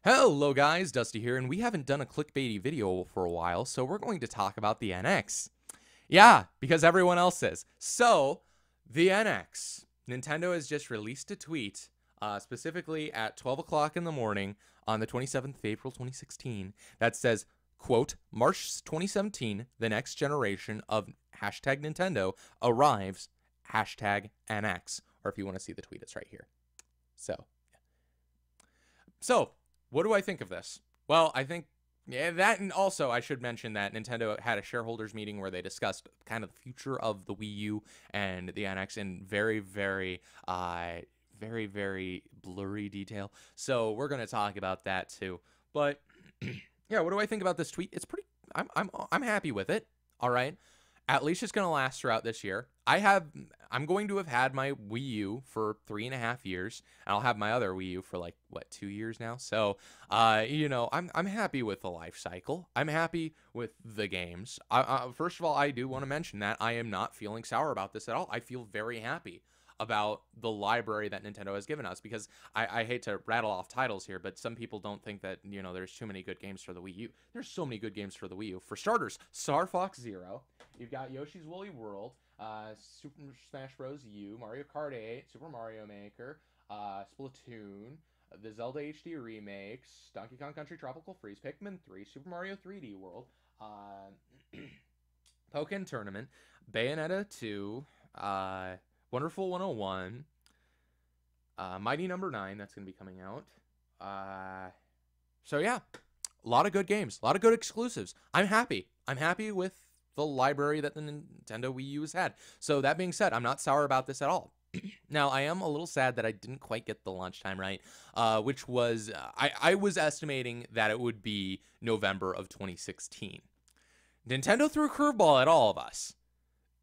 Hello guys, Dusty here, and we haven't done a clickbaity video for a while, so we're going to talk about the NX. Yeah, because everyone else is. So, the NX. Nintendo has just released a tweet, specifically at 12 o'clock in the morning on the 27th of April 2016, that says, quote, March 2017, the next generation of hashtag Nintendo arrives, hashtag NX. Or if you want to see the tweet, it's right here. So, what do I think of this? Well, I think that, and also I should mention that Nintendo had a shareholders meeting where they discussed kind of the future of the Wii U and the NX in very blurry detail. So we're gonna talk about that too. But yeah, what do I think about this tweet? It's pretty. I'm happy with it. All right. At least it's gonna last throughout this year. I'm going to have had my Wii U for 3.5 years. And I'll have my other Wii U for like what 2 years now. So, I'm happy with the life cycle. I'm happy with the games. First of all, I do want to mention that I am not feeling sour about this at all. I feel very happy about the library that Nintendo has given us, because I hate to rattle off titles here, but some people don't think that, there's too many good games for the Wii U. There's so many good games for the Wii U. For starters, Star Fox Zero. You've got Yoshi's Woolly World, Super Smash Bros. U, Mario Kart 8, Super Mario Maker, Splatoon, the Zelda HD remakes, Donkey Kong Country Tropical Freeze, Pikmin 3, Super Mario 3D World, Pokken Tournament, Bayonetta 2, Wonderful 101, Mighty Number 9, that's going to be coming out. So yeah, a lot of good games, a lot of good exclusives. I'm happy. I'm happy with the library that the Nintendo Wii U has had. So that being said, I'm not sour about this at all. Now, I am a little sad that I didn't quite get the launch time right, which was, I was estimating that it would be November of 2016. Nintendo threw a curveball at all of us.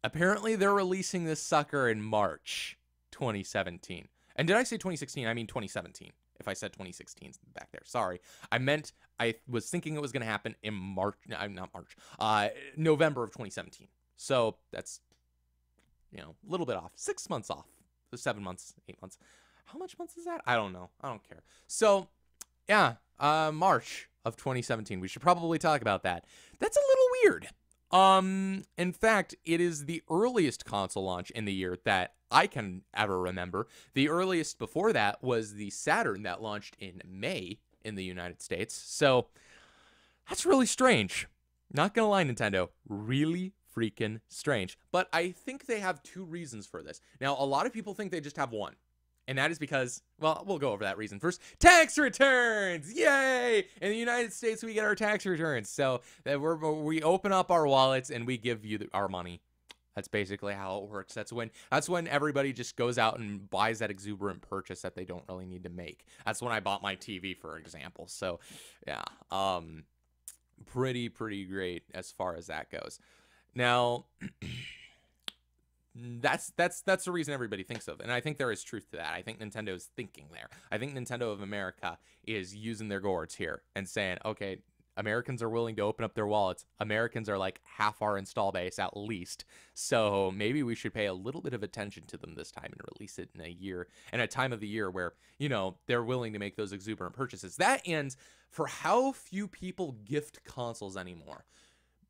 Apparently, they're releasing this sucker in March 2017. And did I say 2016? I mean 2017. If I said 2016 back there, sorry. I was thinking it was going to happen in March, not March, November of 2017. So that's, a little bit off. 6 months off. 7 months, 8 months. How much months is that? I don't know. I don't care. So, yeah, March of 2017. We should probably talk about that. That's a little weird. In fact, it is the earliest console launch in the year that I can ever remember. The earliest before that was the Saturn that launched in May in the United States. So that's really strange. Not gonna lie, Nintendo, really freaking strange. But I think they have two reasons for this. Now, a lot of people think they just have one. And that is because, well, we'll go over that reason first. Tax returns! Yay! In the United States, we get our tax returns. So that we open up our wallets and we give you our money. That's basically how it works. That's when everybody just goes out and buys that exuberant purchase that they don't really need to make. That's when I bought my TV, for example. So, yeah, pretty great as far as that goes. Now, that's the reason everybody thinks of, and I think there is truth to that. I think Nintendo is thinking there. I think Nintendo of America is using their gourds here and saying, okay, Americans are willing to open up their wallets. Americans are like half our install base at least, so maybe we should pay a little bit of attention to them this time and release it in a time of the year where they're willing to make those exuberant purchases. That ends for how few people gift consoles anymore.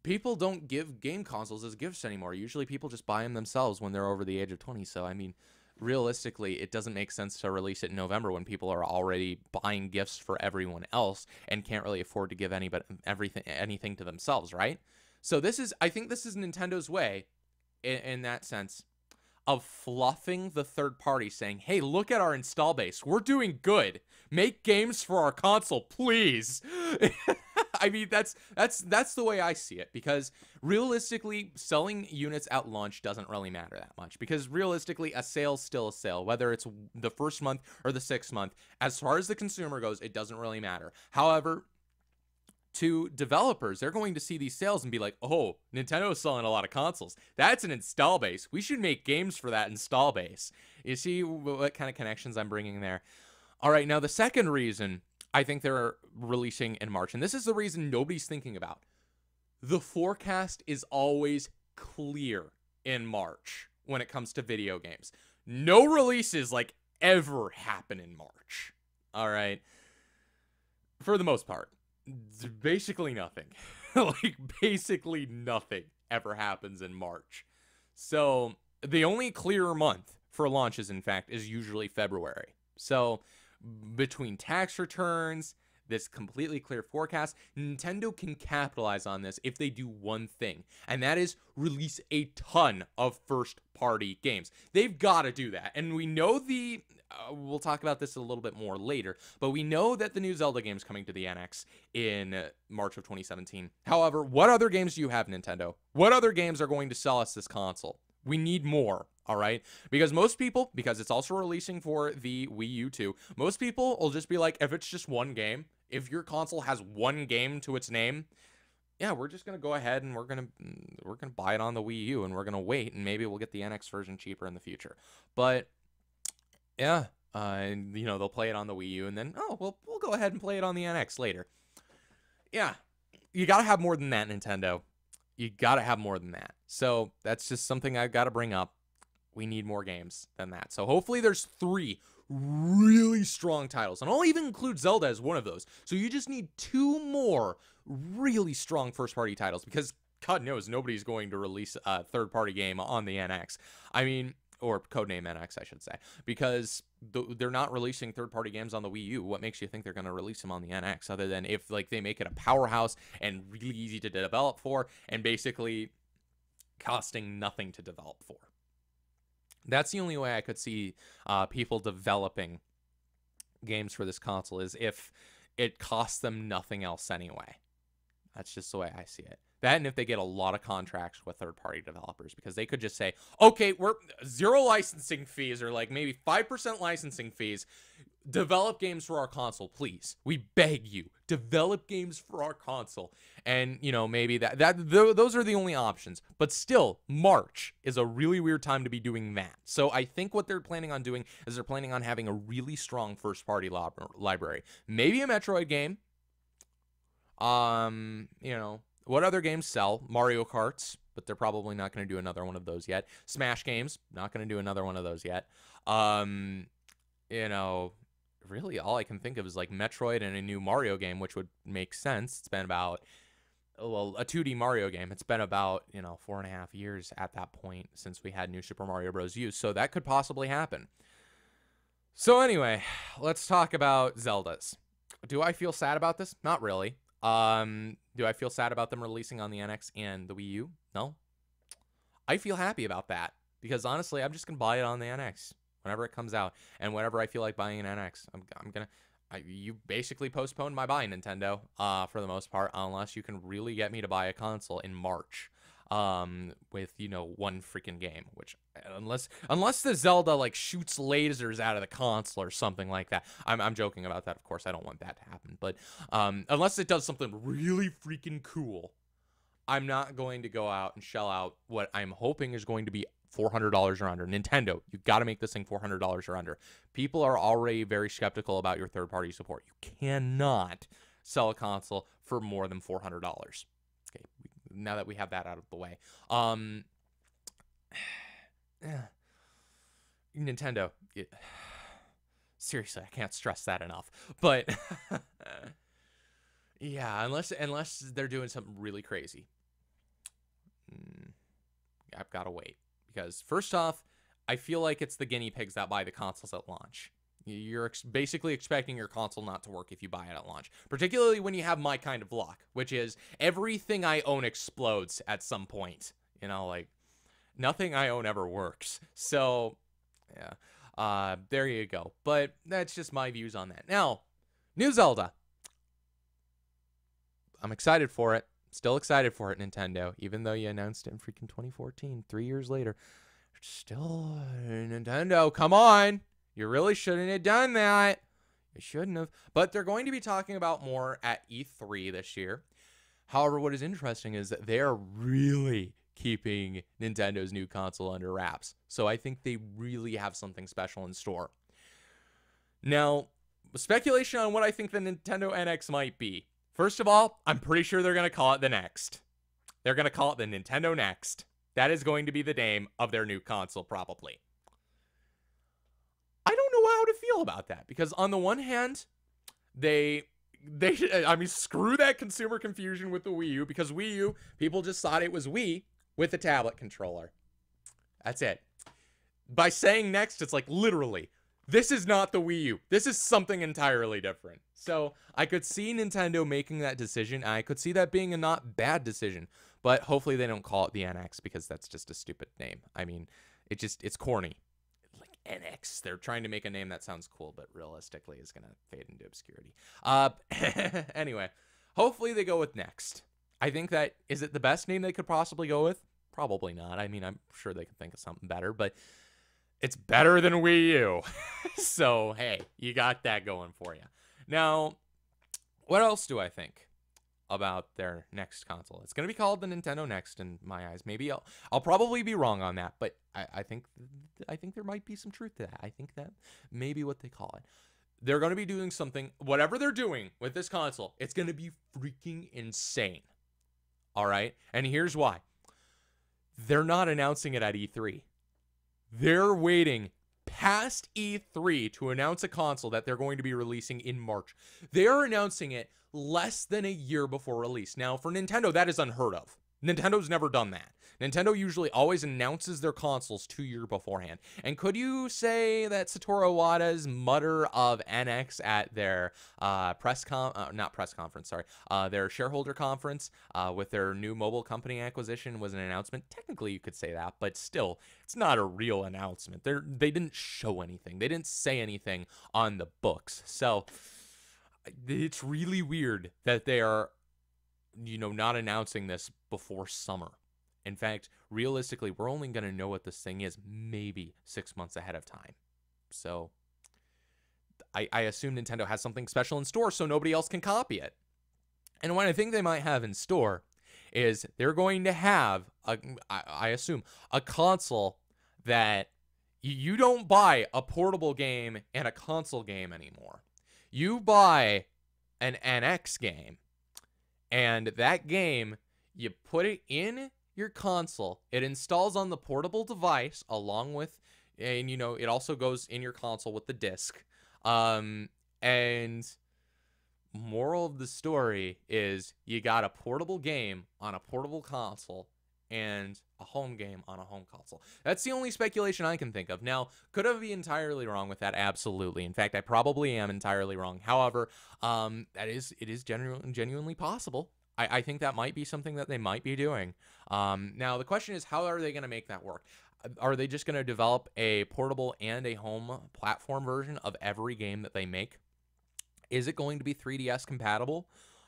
People don't give game consoles as gifts anymore. Usually people just buy them themselves when they're over the age of 20. So, I mean, realistically, it doesn't make sense to release it in November when people are already buying gifts for everyone else and can't really afford to give anything to themselves, right? So I think this is Nintendo's way, in that sense, of fluffing the third party, saying, hey, look at our install base. We're doing good. Make games for our console, please. I mean, that's the way I see it, because realistically, selling units at launch doesn't really matter that much, because realistically, a sale's still a sale, whether it's the first month or the 6th month. As far as the consumer goes, it doesn't really matter. However, to developers, they're going to see these sales and be like, oh, Nintendo is selling a lot of consoles. That's an install base. We should make games for that install base. You see what kind of connections I'm bringing there? All right, now the second reason I think they're releasing in March, and this is the reason nobody's thinking about. The forecast is always clear in March when it comes to video games. No releases ever happen in March. All right. for the most part, basically nothing. Like, basically nothing ever happens in March. So the only clear month for launches, in fact, is usually February. So between tax returns, this completely clear forecast, Nintendo can capitalize on this if they do one thing, and that is release a ton of first-party games. They've got to do that, and we know we'll talk about this a little bit more later, but we know that the new Zelda game is coming to the NX in March of 2017. However, what other games do you have, Nintendo? What other games are going to sell us this console? We need more, all right? Because most people, because it's also releasing for the Wii U too, most people will just be like, if it's just one game, if your console has one game to its name, yeah, we're just going to go ahead and we're going to buy it on the Wii U, and we're going to wait, and maybe we'll get the NX version cheaper in the future. But yeah, you know, they'll play it on the Wii U, and then, oh, well, we'll go ahead and play it on the NX later. Yeah, you got to have more than that, Nintendo. You got to have more than that. So that's just something I've got to bring up. We need more games than that. So hopefully there's 3 really strong titles, and I'll even include Zelda as one of those. So you just need 2 more really strong first-party titles, because God knows nobody's going to release a third-party game on the NX. I mean, or Codename NX, I should say, because they're not releasing third-party games on the Wii U. What makes you think they're going to release them on the NX, other than if, like, they make it a powerhouse and really easy to develop for, and basically costing nothing to develop for? That's the only way I could see people developing games for this console, is if it costs them nothing else anyway. That's just the way I see it. That, and if they get a lot of contracts with third-party developers, because they could just say, okay, we're 0 licensing fees, or like maybe 5% licensing fees. Develop games for our console, please. We beg you, develop games for our console. And, you know, maybe those are the only options. But still, March is a really weird time to be doing that. So I think what they're planning on doing is they're planning on having a really strong first-party library. Maybe a Metroid game. You know, what other games sell? Mario Karts, but they're probably not going to do another one of those yet. Smash games, not going to do another one of those yet. You know, really all I can think of is like Metroid and a new Mario game, which would make sense. It's been about, well, a 2D Mario game. It's been about, you know, 4.5 years at that point since we had New Super Mario Bros. U, so that could possibly happen. So anyway, let's talk about Zeldas. Do I feel sad about this? Not really. Do I feel sad about them releasing on the NX and the Wii U? No. I feel happy about that, because honestly, I'm just gonna buy it on the NX whenever it comes out, and whenever I feel like buying an NX, you basically postponed my buy, Nintendo, for the most part, unless you can really get me to buy a console in March, with, you know, one freaking game, which, unless the Zelda, like, shoots lasers out of the console or something like that. I'm joking about that, of course. I don't want that to happen, but, unless it does something really freaking cool, I'm not going to go out and shell out what I'm hoping is going to be $400 or under. Nintendo, you got to make this thing $400 or under. People are already very skeptical about your third-party support. You cannot sell a console for more than $400. Okay, now that we have that out of the way. Nintendo, seriously, I can't stress that enough. But yeah, unless they're doing something really crazy, I've got to wait. Because first off, I feel like it's the guinea pigs that buy the consoles at launch. You're basically expecting your console not to work if you buy it at launch. Particularly when you have my kind of luck, which is everything I own explodes at some point. You know, like, nothing I own ever works. So, yeah, there you go. But that's just my views on that. Now, new Zelda. I'm excited for it. Still excited for it, Nintendo. Even though you announced it in freaking 2014, 3 years later. Still, Nintendo, come on. You really shouldn't have done that. You shouldn't have. But they're going to be talking about more at E3 this year. However, what is interesting is that they're really keeping Nintendo's new console under wraps. So I think they really have something special in store. Now, speculation on what I think the Nintendo NX might be. First of all, I'm pretty sure they're going to call it the Next. They're going to call it the Nintendo Next. That is going to be the name of their new console, probably. I don't know how to feel about that, because on the one hand, they I mean, screw that consumer confusion with the Wii U, because Wii U, people just thought it was Wii with a tablet controller. That's it. By saying next, it's like, literally, this is not the Wii U. This is something entirely different. So I could see Nintendo making that decision. I could see that being a not bad decision, but hopefully they don't call it the NX, because that's just a stupid name. I mean, it's corny. Like NX. They're trying to make a name that sounds cool, but realistically is going to fade into obscurity. Anyway, hopefully they go with Next. I think that, is it the best name they could possibly go with? Probably not. I mean, I'm sure they could think of something better, but it's better than Wii U. So, hey, you got that going for you. Now, what else do I think about their next console? It's going to be called the Nintendo Next in my eyes. Maybe I'll probably be wrong on that, but I think there might be some truth to that. I think that may be what they call it. They're going to be doing something, whatever they're doing with this console, it's going to be freaking insane. All right? And here's why. They're not announcing it at E3. They're waiting past E3 to announce a console that they're going to be releasing in March. They are announcing it less than a year before release. Now, for Nintendo, that is unheard of. Nintendo's never done that. Nintendo usually always announces their consoles 2 years beforehand. And could you say that Satoru Iwata's mutter of NX at their their shareholder conference with their new mobile company acquisition was an announcement? Technically, you could say that, but still, it's not a real announcement. They didn't show anything. They didn't say anything on the books. So it's really weird that they are, not announcing this before summer. In fact, realistically, we're only going to know what this thing is maybe 6 months ahead of time. So I assume Nintendo has something special in store so nobody else can copy it. And what I think they might have in store is they're going to have, I assume, a console that you don't buy a portable game and a console game anymore. You buy an NX game, and that game, you put it in your console, it installs on the portable device along with, and it also goes in your console with the disc. And moral of the story is you got a portable game on a portable console and a home game on a home console. That's the only speculation I can think of. Now, could I be entirely wrong with that? Absolutely. In fact, I probably am entirely wrong. However, it is genuinely possible. I think that might be something that they might be doing. Now, the question is, how are they going to make that work? Are they just going to develop a portable and a home platform version of every game that they make? Is it going to be 3DS compatible?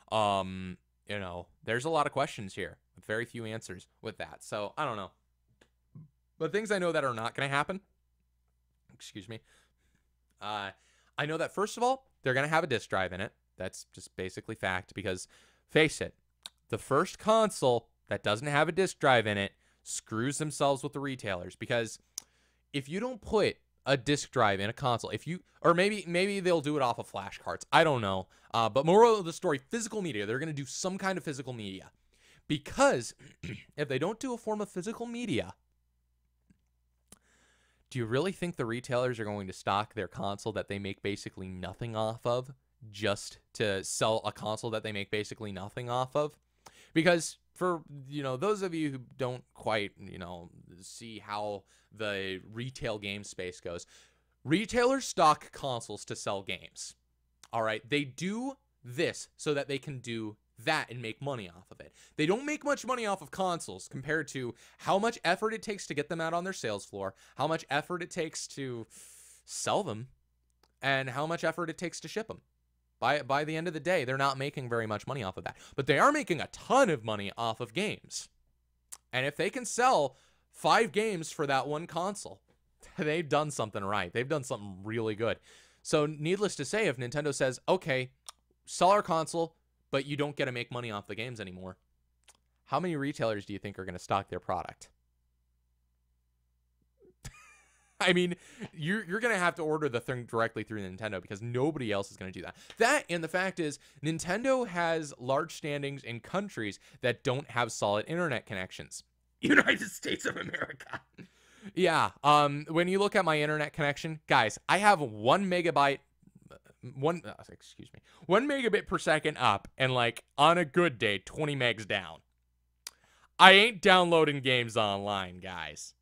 There's a lot of questions here with very few answers with that. So, I don't know. But things I know that are not going to happen, excuse me, I know that, first of all, they're going to have a disc drive in it. That's just basically fact, because face it, the first console that doesn't have a disc drive in it screws themselves with the retailers, because if you don't put a disc drive in a console, or maybe they'll do it off of flash cards, I don't know, but moral of the story, physical media, they're going to do some kind of physical media, because if they don't do a form of physical media, do you really think the retailers are going to stock their console that they make basically nothing off of just to sell a console that they make basically nothing off of? Because for, those of you who don't quite, see how the retail game space goes, retailers stock consoles to sell games. All right. They do this so that they can do that and make money off of it. They don't make much money off of consoles compared to how much effort it takes to get them out on their sales floor, how much effort it takes to sell them, and how much effort it takes to ship them. By the end of the day, they're not making very much money off of that. But they are making a ton of money off of games. And if they can sell 5 games for that one console, they've done something right. They've done something really good. So needless to say, if Nintendo says, okay, sell our console, but you don't get to make money off the games anymore, how many retailers do you think are going to stock their product? I mean, you're going to have to order the thing directly through Nintendo, because nobody else is going to do that. That, and the fact is, Nintendo has large standings in countries that don't have solid internet connections. United States of America. Yeah, when you look at my internet connection, guys, I have 1 megabyte excuse me, 1 megabit per second up, and like on a good day, 20 megs down. I ain't downloading games online, guys.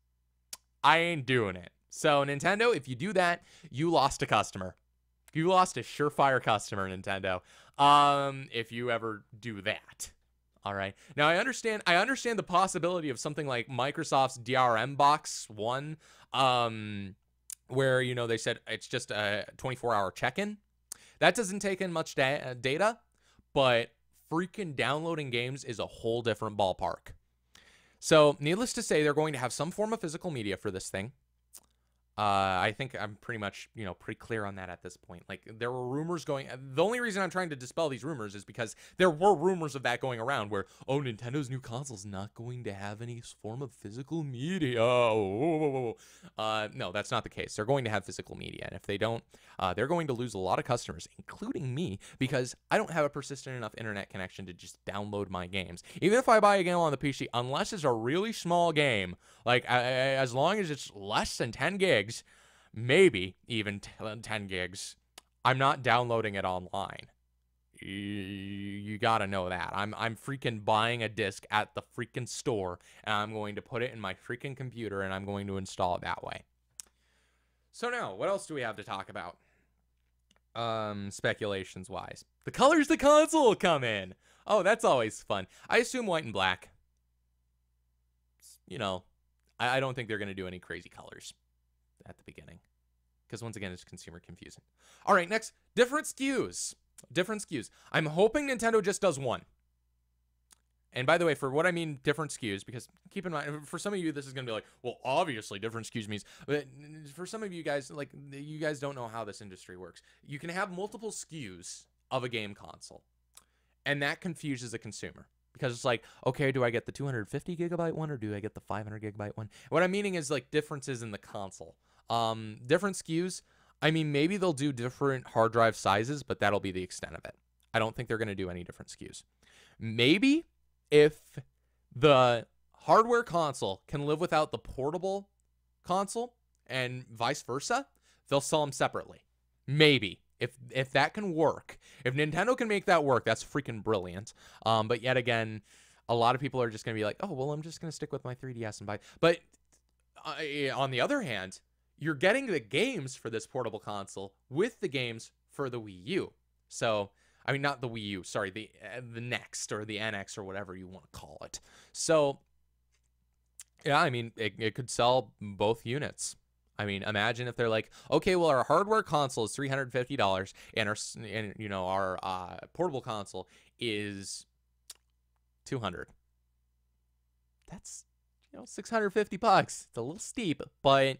I ain't doing it. So Nintendo, if you do that, you lost a customer. You lost a surefire customer, Nintendo. If you ever do that. All right. Now I understand the possibility of something like Microsoft's DRM Box 1, where, you know, they said it's just a 24-hour check-in. That doesn't take in much data, but freaking downloading games is a whole different ballpark. So, needless to say, they're going to have some form of physical media for this thing. I think I'm pretty much, you know, pretty clear on that at this point. Like, there were rumors going. The only reason I'm trying to dispel these rumors is because there were rumors of that going around where, oh, Nintendo's new console's not going to have any form of physical media. No, that's not the case. They're going to have physical media. And if they don't, they're going to lose a lot of customers, including me, because I don't have a persistent enough internet connection to just download my games. Even if I buy a game on the PC, unless it's a really small game, like as long as it's less than 10 gigs, maybe even 10 gigs, I'm not downloading it online. You gotta know that. I'm freaking buying a disc at the freaking store, and I'm going to put it in my freaking computer, and I'm going to install it that way. So now, what else do we have to talk about? Speculations wise, the colors the console will come in. Oh, that's always fun. I assume white and black. You know, I don't think they're going to do any crazy colors at the beginning, because once again, it's consumer confusing. All right, next, different SKUs. I'm hoping Nintendo just does one. And by the way, for what I mean different SKUs, because keep in mind, for some of you, this is going to be like, well, obviously different SKUs means, but for some of you guys, like, you guys don't know how this industry works. You can have multiple SKUs of a game console, and that confuses a consumer. Because it's like, okay, do I get the 250 gigabyte one or do I get the 500 gigabyte one? What I'm meaning is like differences in the console. Different SKUs. I mean, maybe they'll do different hard drive sizes, but that'll be the extent of it. I don't think they're going to do any different SKUs. Maybe if the hardware console can live without the portable console and vice versa, they'll sell them separately. Maybe. If that can work, if Nintendo can make that work, that's freaking brilliant. But yet again, a lot of people are just going to be like, oh, well, I'm just going to stick with my 3DS and buy. But on the other hand, you're getting the games for this portable console with the games for the Wii U. So, I mean, not the Wii U, sorry, the Next or the NX or whatever you want to call it. So, yeah, I mean, it could sell both units. I mean, imagine if they're like, okay, well, our hardware console is $350 and our portable console is $200. That's, $650. It's a little steep, but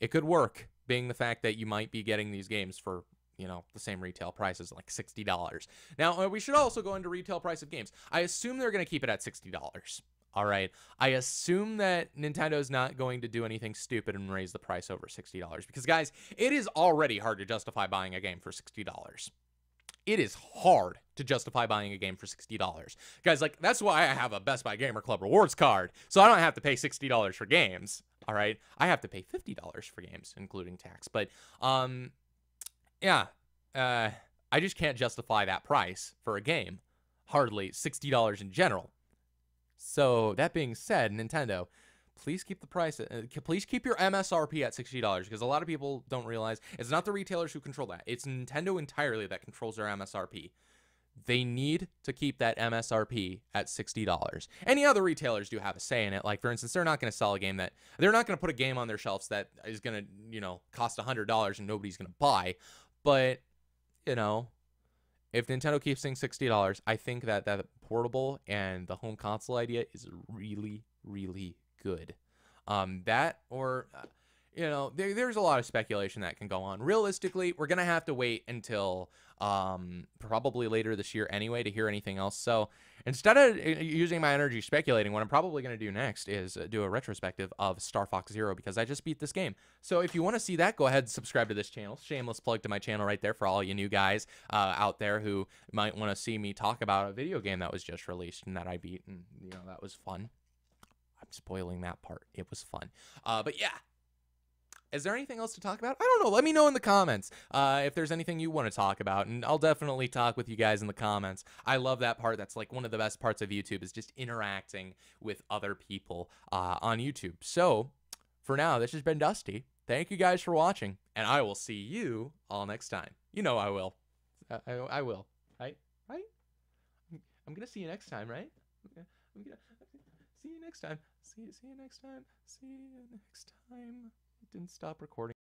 it could work, being the fact that you might be getting these games for, the same retail prices, like $60. Now, we should also go into retail price of games. I assume they're going to keep it at $60. All right. I assume that Nintendo is not going to do anything stupid and raise the price over $60 because, guys, it is already hard to justify buying a game for $60. It is hard to justify buying a game for $60. Guys, like, that's why I have a Best Buy Gamer Club rewards card, so I don't have to pay $60 for games. All right. I have to pay $50 for games, including tax. But, yeah, I just can't justify that price for a game. Hardly $60 in general. So that being said, Nintendo, please keep the price. Please keep your MSRP at $60 because a lot of people don't realize it's not the retailers who control that. It's Nintendo entirely that controls their MSRP. They need to keep that MSRP at $60. Any other retailers do have a say in it. Like, for instance, they're not going to sell a game that they're not going to put a game on their shelves that is going to, cost $100 and nobody's going to buy. But, if Nintendo keeps saying $60, I think that portable and the home console idea is really, really good. There's a lot of speculation that can go on. Realistically, we're going to have to wait until probably later this year anyway to hear anything else. So instead of using my energy speculating, what I'm probably going to do next is do a retrospective of Star Fox Zero because I just beat this game. So if you want to see that, go ahead and subscribe to this channel. Shameless plug to my channel right there for all you new guys out there who might want to see me talk about a video game that was just released and that I beat. And, that was fun. I'm spoiling that part. It was fun. But yeah. Is there anything else to talk about? I don't know. Let me know in the comments if there's anything you want to talk about, and I'll definitely talk with you guys in the comments. I love that part. That's like one of the best parts of YouTube, is just interacting with other people on YouTube. So for now, this has been Dusty. Thank you guys for watching, and I will see you all next time. You know I will. I will. Right? Right? I'm gonna see you next time, right? I'm gonna see you next time. See you next time. See you next time. It didn't stop recording.